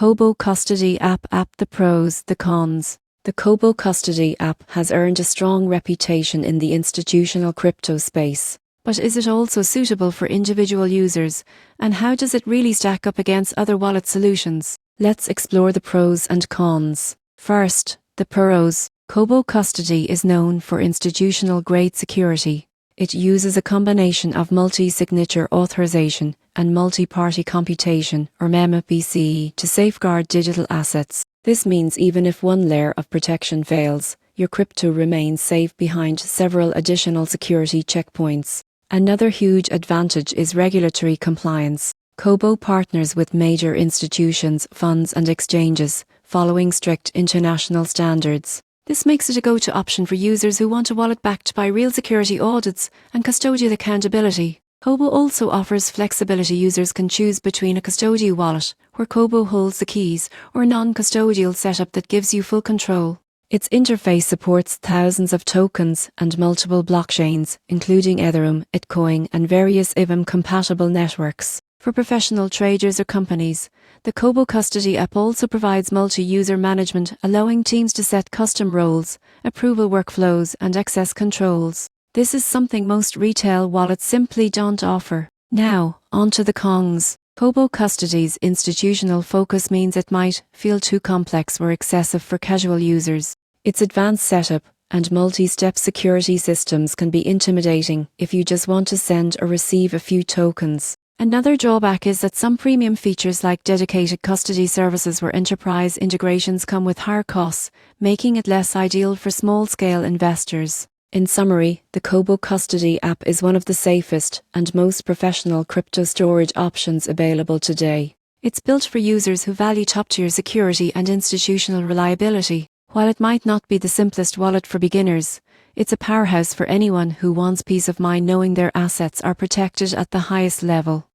Cobo Custody App. The pros, the cons. The Cobo Custody app has earned a strong reputation in the institutional crypto space. But is it also suitable for individual users? And how does it really stack up against other wallet solutions? Let's explore the pros and cons. First, the pros. Cobo Custody is known for institutional-grade security. It uses a combination of multi-signature authorization and multi-party computation, or MMPC, to safeguard digital assets. This means even if one layer of protection fails, your crypto remains safe behind several additional security checkpoints. Another huge advantage is regulatory compliance. Cobo partners with major institutions, funds and exchanges, following strict international standards. This makes it a go-to option for users who want a wallet backed by real security audits and custodial accountability. Cobo also offers flexibility. Users can choose between a custodial wallet, where Cobo holds the keys, or a non-custodial setup that gives you full control. Its interface supports thousands of tokens and multiple blockchains, including Ethereum, Bitcoin, and various IBM-compatible networks. For professional traders or companies, the Cobo Custody app also provides multi-user management, allowing teams to set custom roles, approval workflows, and access controls. This is something most retail wallets simply don't offer. Now, on to the cons. Cobo Custody's institutional focus means it might feel too complex or excessive for casual users. Its advanced setup and multi-step security systems can be intimidating if you just want to send or receive a few tokens. Another drawback is that some premium features like dedicated custody services or enterprise integrations come with higher costs, making it less ideal for small-scale investors. In summary, the Cobo Custody app is one of the safest and most professional crypto storage options available today. It's built for users who value top-tier security and institutional reliability. While it might not be the simplest wallet for beginners, it's a powerhouse for anyone who wants peace of mind knowing their assets are protected at the highest level.